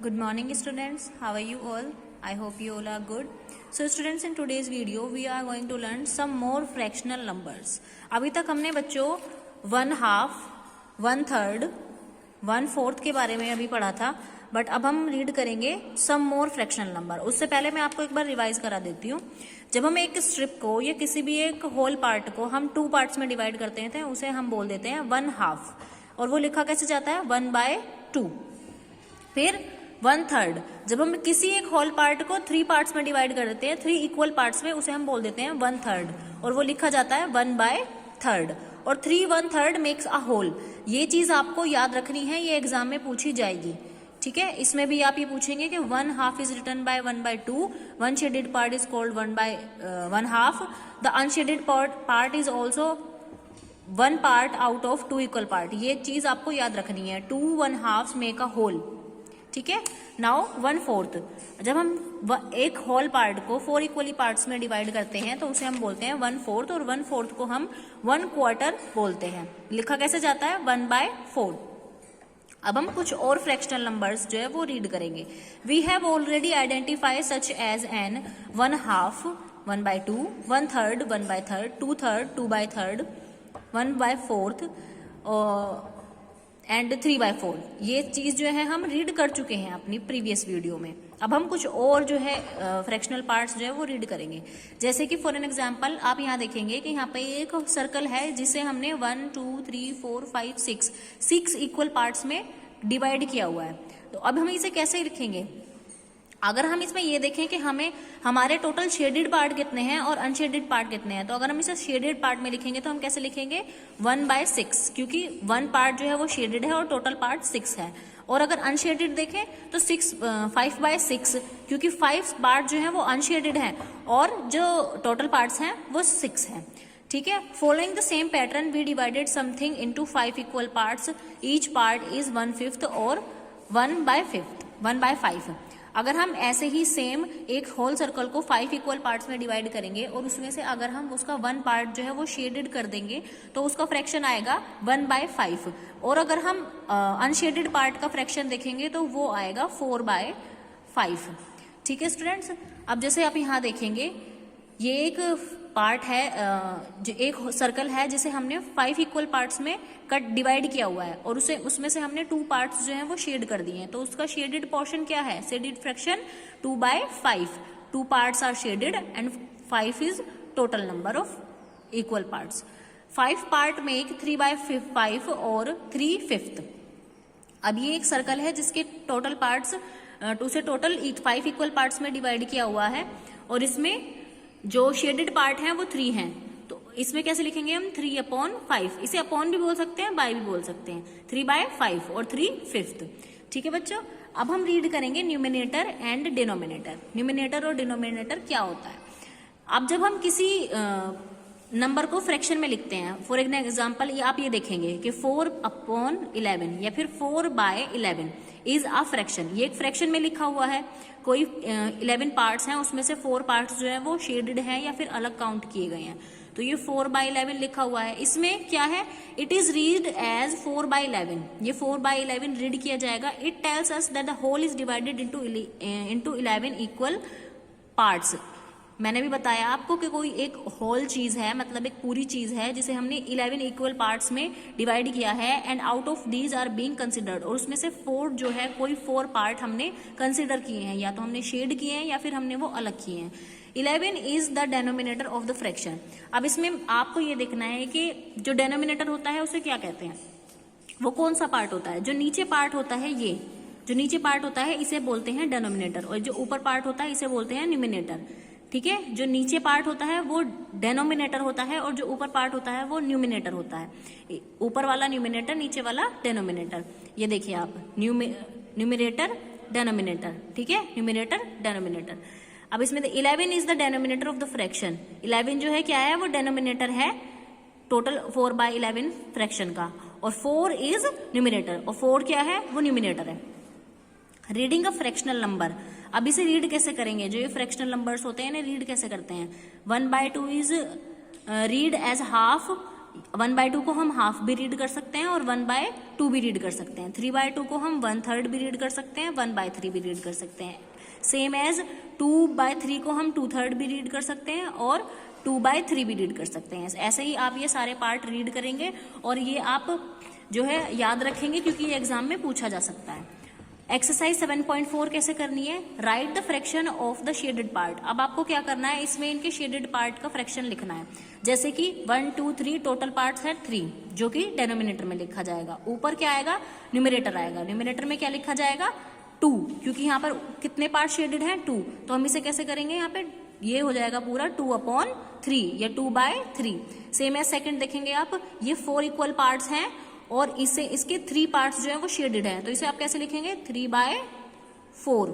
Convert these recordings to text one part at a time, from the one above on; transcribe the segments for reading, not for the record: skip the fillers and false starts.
Good morning students, how are you all? I hope you all are good. So students, in today's video we are going to learn some more fractional numbers. अभी तक हमने बच्चों 1/2, 1/3, 1/4 के बारे में अभी पढ़ा था, बट अब हम रीड करेंगे सम मोर फ्रैक्शनल नंबर। उससे पहले मैं आपको एक बार रिवाइज करा देती हूँ। जब हम एक स्ट्रिप को या किसी भी एक होल पार्ट को हम 2 पार्ट्स में डिवाइड करते हैं उसे हम बोल देते हैं 1/2, और वो लिखा कैसे जाता है 1/2। फिर 1/3, जब हम किसी एक होल पार्ट को 3 पार्ट्स में डिवाइड कर देते हैं, 3 इक्वल पार्ट्स में, उसे हम बोल देते हैं 1/3, और वो लिखा जाता है 1/3। और 3 1/3 मेक्स अ होल। ये चीज आपको याद रखनी है, ये एग्जाम में पूछी जाएगी। ठीक है, इसमें भी आप ये पूछेंगे कि 1/2 is written by 1/2, one shaded part is called 1/1/2, the unshaded part is also 1 part out of 2 equal part. ये चीज आपको याद रखनी है। 2 1/2 मेक अ होल। ठीक है, नाउ 1/4, जब हम एक होल पार्ट को 4 इक्वली पार्ट्स में डिवाइड करते हैं तो उसे हम बोलते हैं 1/4, और 1/4 को हम 1/4 बोलते हैं। लिखा कैसे जाता है 1/4। अब हम कुछ और फ्रैक्शनल नंबर्स जो है वो रीड करेंगे। We have already identified such as an 1/2, 1/2, 1/3, 1/3, 2/3, 2/3, 1/4 and 3/4। ये चीज जो है हम रीड कर चुके हैं अपनी प्रीवियस वीडियो में। अब हम कुछ और जो है फ्रैक्शनल पार्ट्स जो है वो रीड करेंगे। जैसे कि फॉर एन एग्जांपल आप यहाँ देखेंगे कि यहाँ पे एक सर्कल है जिसे हमने 1 2 3 4 5 6 इक्वल पार्ट्स में डिवाइड किया हुआ है। तो अब हम इसे कैसे लिखेंगे? अगर हम इसमें ये देखें कि हमारे टोटल शेडेड पार्ट कितने हैं और अनशेडेड पार्ट कितने हैं, तो अगर हम इसे शेडेड पार्ट में लिखेंगे तो हम कैसे लिखेंगे 1/6, क्योंकि 1 पार्ट जो है वो शेडेड है और टोटल पार्ट 6 है। और अगर अनशेडेड देखें तो 5/6, क्योंकि 5 पार्ट जो है वो अनशेडेड है और जो टोटल पार्ट्स हैं वो 6 हैं। ठीक है, following the same pattern we divided something into 5 equal parts, each part is 1/5 और 1/5। अगर हम ऐसे ही सेम एक होल सर्कल को 5 इक्वल पार्ट्स में डिवाइड करेंगे और उसमें से अगर हम उसका 1 पार्ट जो है वो शेडेड कर देंगे तो उसका फ्रैक्शन आएगा 1/5। और अगर हम अनशेडेड पार्ट का फ्रैक्शन देखेंगे तो वो आएगा 4/5। ठीक है स्टूडेंट्स, अब जैसे आप यहाँ देखेंगे ये एक पार्ट है, जो एक सर्कल है जिसे हमने 5 इक्वल पार्ट्स में डिवाइड किया हुआ है, और उसमें से हमने 2 पार्ट्स जो हैं वो शेड कर दिए हैं। तो उसका शेडेड पोर्शन क्या है? Shaded fraction 2/5। 2 parts are shaded and 5 is total number of equal parts. 5 part में 3/5 और 3/5। अब ये एक सर्कल है जिसके टोटल पार्ट्स 2 से टोटल 5 इक्वल पार्ट्स में डिवाइड किया हुआ है, और इसमें जो शेडेड पार्ट है वो 3 हैं। तो इसमें कैसे लिखेंगे हम 3/5। इसे अपॉन भी बोल सकते हैं, बाय भी बोल सकते हैं। 3/5 और 3/5। ठीक है बच्चों, अब हम रीड करेंगे न्यूमिनेटर एंड डिनोमिनेटर। न्यूमिनेटर और डिनोमिनेटर क्या होता है? अब जब हम किसी नंबर को फ्रैक्शन में लिखते हैं, फॉर एग्जाम्पल आप ये देखेंगे कि 4/11 या फिर 4/11 इज अ फ्रैक्शन। ये एक फ्रैक्शन में लिखा हुआ है। कोई 11 पार्ट्स हैं, उसमें से 4 पार्ट्स जो है वो शेडेड हैं या फिर अलग काउंट किए गए हैं। तो ये 4/11 लिखा हुआ है। इसमें क्या है? It is read as 4/11। ये 4/11 रीड किया जाएगा। It tells us that the whole is divided into 11 equal parts. मैंने भी बताया आपको कि कोई एक होल चीज है, मतलब एक पूरी चीज है जिसे हमने 11 इक्वल पार्ट्स में डिवाइड किया है, and out of these are being considered. और उसमें से 4 जो है कोई 4 पार्ट हमने कंसिडर किए हैं, या तो हमने शेड किए हैं या फिर हमने वो अलग किए हैं। 11 is the denominator of the fraction. अब इसमें आपको ये देखना है कि जो डेनोमिनेटर होता है उसे क्या कहते हैं, वो कौन सा पार्ट होता है। जो नीचे पार्ट होता है, ये जो नीचे पार्ट होता है इसे बोलते हैं डेनोमिनेटर, और जो ऊपर पार्ट होता है इसे बोलते हैं न्यूमिनेटर। ठीक है, जो नीचे पार्ट होता है वो डेनोमिनेटर होता है और जो ऊपर पार्ट होता है वो न्यूमिनेटर होता है। ऊपर वाला न्यूमिनेटर, नीचे वाला डेनोमिनेटर। ये देखिए आप, न्यूमिनेटर डेनोमिनेटर। ठीक है, न्यूमिनेटर डेनोमिनेटर। अब इसमें 11 is the denominator of the fraction. 11 जो है क्या है? वो डेनोमिनेटर है टोटल 4/11 फ्रैक्शन का, और 4 इज न्यूमिनेटर, और 4 क्या है? वो न्यूमिनेटर है। Reading a fractional number. अब इसे रीड कैसे करेंगे? जो ये फ्रैक्शनल नंबर्स होते हैं ना, रीड कैसे करते हैं? 1/2 इज रीड एज हाफ 1/2 को हम हाफ भी रीड कर सकते हैं और 1/2 भी रीड कर सकते हैं। 3/2 को हम 1/3 भी रीड कर सकते हैं, 1/3 भी रीड कर सकते हैं। सेम एज 2/3 को हम 2/3 भी रीड कर सकते हैं और 2/3 भी रीड कर सकते हैं। ऐसे ही आप ये सारे पार्ट रीड करेंगे और ये आप जो है याद रखेंगे क्योंकि ये एग्जाम में पूछा जा सकता है। एक्सरसाइज 7.4 कैसे करनी है? Write the fraction of the shaded part. अब आपको क्या करना है, इसमें इनके शेडेड पार्ट का फ्रैक्शन लिखना है। जैसे कि 1 2 3 टोटल पार्ट्स है 3, जो कि डेनोमिनेटर में लिखा जाएगा। ऊपर क्या आएगा? न्यूमरेटर आएगा। न्यूमरेटर में क्या लिखा जाएगा? 2, क्योंकि यहाँ पर कितने पार्ट शेडेड हैं? 2। तो हम इसे कैसे करेंगे? यहाँ पे ये हो जाएगा पूरा 2/3 या 2/3। सेम है सेकंड देखेंगे आप, ये 4 इक्वल पार्ट्स हैं और इससे इसके 3 पार्ट्स जो है वो शेडेड हैं, तो इसे आप कैसे लिखेंगे? 3/4।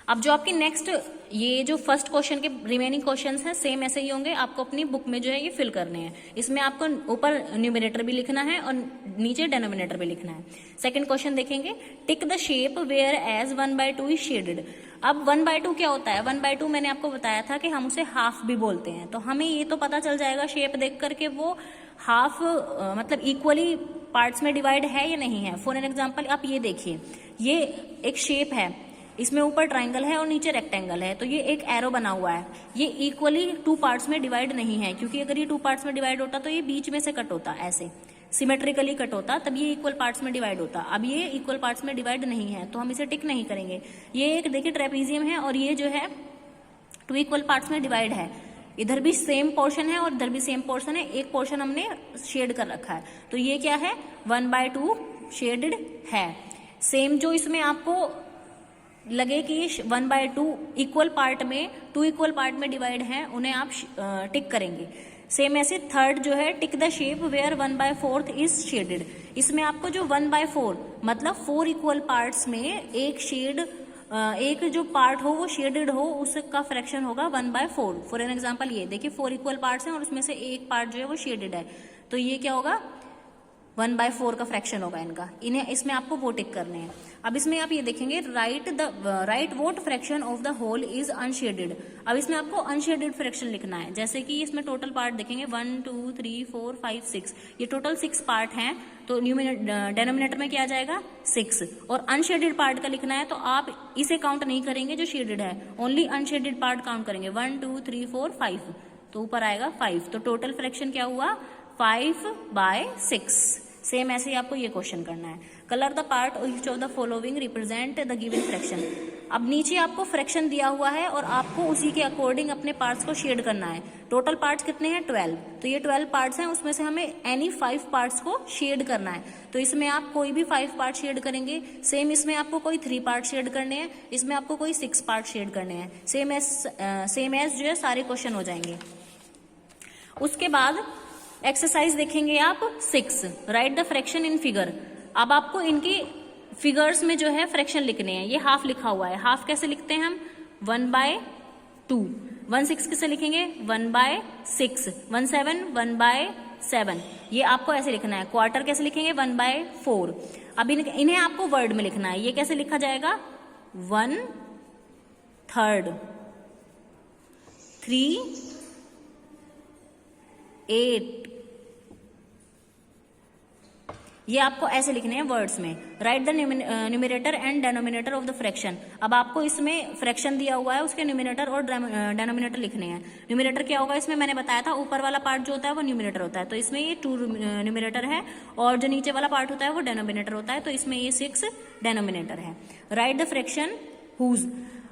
अब जो आपकी नेक्स्ट ये जो फर्स्ट क्वेश्चन के रिमेनिंग क्वेश्चंस हैं सेम ऐसे ही होंगे, आपको अपनी बुक में जो है ये फिल करने हैं। इसमें आपको ऊपर न्यूमरेटर भी लिखना है और नीचे डेनोमिनेटर भी लिखना है। सेकंड क्वेश्चन देखेंगे, tick the shape where as 1/2 is shaded. अब 1/2 क्या होता है? 1/2 मैंने आपको बताया था कि हम उसे हाफ भी बोलते हैं, तो हमें ये तो पता चल जाएगा शेप देख करके वो हाफ मतलब इक्वली पार्ट्स में डिवाइड है या नहीं है। फॉर एन एग्जाम्पल आप ये देखिए, ये एक शेप है, इसमें ऊपर ट्राइंगल है और नीचे रेक्टेंगल है, तो ये एक एरो बना हुआ है। ये इक्वली 2 पार्ट्स में डिवाइड नहीं है, क्योंकि अगर ये 2 पार्ट्स में डिवाइड होता तो ये बीच में से कट होता, ऐसे सिमेट्रिकली कट होता, तब ये इक्वल पार्ट्स में डिवाइड होता। अब ये इक्वल पार्ट्स में डिवाइड नहीं है तो हम इसे टिक नहीं करेंगे। ये एक देखिए ट्रेपीजियम है और ये जो है 2 इक्वल पार्ट्स में डिवाइड है। इधर भी सेम पोर्शन है और इधर भी सेम पोर्शन है, एक पोर्शन हमने शेड कर रखा है, तो ये क्या है? 1/2 शेडेड है। सेम जो इसमें आपको लगे कि 1/2 इक्वल पार्ट में 2 इक्वल पार्ट में डिवाइड है, उन्हें आप टिक करेंगे। सेम ऐसे थर्ड जो है, tick the shape where 1/4 is shaded. इसमें आपको जो 1/4 मतलब 4 इक्वल पार्ट्स में एक शेड एक जो पार्ट हो वो शेडेड हो, उसका फ्रैक्शन होगा 1/4। फॉर एन एग्जांपल ये देखिए 4 इक्वल पार्ट्स हैं और उसमें से एक पार्ट जो है वो शेडेड है, तो ये क्या होगा? 1/4 का फ्रैक्शन होगा इनका। इन्हें इसमें आपको वो टिक करने हैं। अब इसमें आप ये देखेंगे, write what fraction of the whole is unshaded. अब इसमें आपको अनशेडेड फ्रैक्शन लिखना है। जैसे कि इसमें टोटल पार्ट देखेंगे 1 2 3 4 5 6, ये टोटल 6 पार्ट हैं, तो डेनोमिनेटर में क्या आ जाएगा? 6। और अनशेडेड पार्ट का लिखना है तो आप इसे काउंट नहीं करेंगे जो शेडेड है, ओनली अनशेडेड पार्ट काउंट करेंगे। 1 2 3 4 5, तो ऊपर आएगा 5, तो टोटल फ्रैक्शन क्या हुआ? 5/6। सेम ऐसे ही आपको ये क्वेश्चन करना है। Colour the part each of the following represent the given fraction. अब नीचे आपको फ्रैक्शन दिया हुआ है और आपको उसी के अकॉर्डिंग अपने पार्ट्स को शेड करना है। टोटल पार्ट्स कितने हैं? 12, तो ये 12 पार्ट्स हैं, उसमें से हमें एनी 5 पार्ट्स को शेड करना है। तो इसमें आप कोई भी 5 पार्ट शेड करेंगे। सेम इसमें आपको कोई 3 पार्ट शेड करने हैं, इसमें आपको कोई 6 पार्ट शेड करने हैं। सेम एज जो है सारे क्वेश्चन हो जाएंगे। उसके बाद एक्सरसाइज देखेंगे आप 6, right the fraction in figure. अब आपको इनकी फिगर्स में जो है फ्रैक्शन लिखने हैं। ये हाफ लिखा हुआ है, हाफ कैसे लिखते हैं हम? 1/2। 1/6 किसे लिखेंगे? 1/6। 1/7 1/7, ये आपको ऐसे लिखना है। क्वार्टर कैसे लिखेंगे? 1/4। अब इन्हें आपको वर्ड में लिखना है। ये कैसे लिखा जाएगा? 1/3, 3/8, ये आपको ऐसे लिखने हैं वर्ड्स में। Right the numerator and denominator of the fraction. अब आपको इसमें फ्रैक्शन दिया हुआ है, उसके न्यूमरेटर और डेनोमिनेटर लिखने हैं। न्यूमरेटर क्या होगा? इसमें मैंने बताया था ऊपर वाला पार्ट जो होता है वो न्यूमरेटर होता है, तो इसमें ये 2 न्यूमरेटर है और जो नीचे वाला पार्ट होता है वो डेनोमिनेटर होता है, तो इसमें ये 6 डेनोमिनेटर है। Write the fraction whose.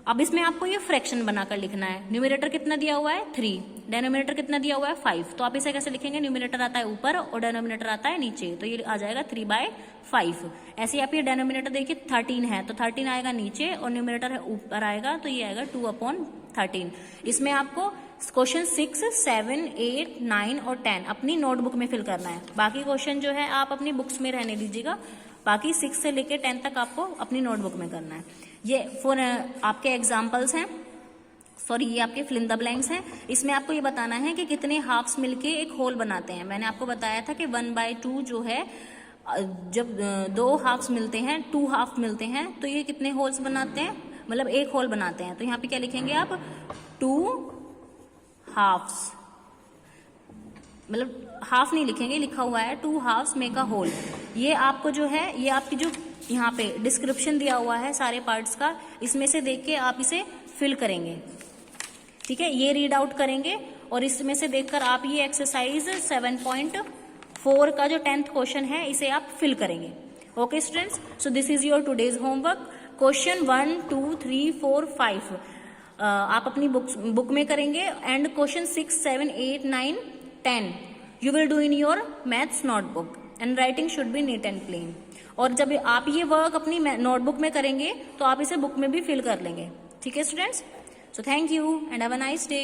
अब इसमें आपको ये फ्रैक्शन बनाकर लिखना है। न्यूमरेटर कितना दिया हुआ है? 3, डेनोमिनेटर कितना दिया हुआ है? 5, तो आप इसे कैसे लिखेंगे? न्यूमरेटर आता है ऊपर और डेनोमिनेटर आता है नीचे, तो ये आ जाएगा 3/5। ऐसे आप ये डेनोमिनेटर देखिए 13 है, तो 13 आएगा नीचे और न्यूमरेटर ऊपर आएगा, तो ये आएगा 2/13। इसमें आपको क्वेश्चन 6, 7, 8, 9 और 10 अपनी नोटबुक में फिल करना है। बाकी क्वेश्चन जो है आप अपनी बुक्स में रहने दीजिएगा, बाकी 6 से लेके 10 तक आपको अपनी नोटबुक में करना है। ये फॉर आपके एग्जाम्पल्स हैं, सॉरी ये आपके फिल इन द ब्लैंक्स हैं। इसमें आपको ये बताना है कि कितने हाफ्स मिलके एक होल बनाते हैं। मैंने आपको बताया था कि 1/2 जो है, जब 2 हाफ्स मिलते हैं, 2 हाफ मिलते हैं, तो ये कितने होल्स बनाते हैं? मतलब एक होल बनाते हैं। तो यहाँ पे क्या लिखेंगे आप? 2 हाफ्स। मतलब हाफ नहीं लिखेंगे, लिखा हुआ है 2 हाफ्स मेक अ होल। ये आपको जो है, ये आपकी जो यहाँ पे डिस्क्रिप्शन दिया हुआ है सारे पार्ट्स का, इसमें से देख के आप इसे फिल करेंगे। ठीक है, ये रीड आउट करेंगे और इसमें से देखकर आप ये एक्सरसाइज 7.4 का जो 10th क्वेश्चन है इसे आप फिल करेंगे। Okay students, so this is your today's homework. Question 1, 2, 3, 4, 5 आप अपनी बुक में करेंगे and question 6, 7, 8, 9, 10 you will do in your maths notebook and writing should be neat and plain. और जब आप ये वर्क अपनी नोटबुक में करेंगे तो आप इसे बुक में भी फिल कर लेंगे। ठीक है students, so thank you and have a nice day.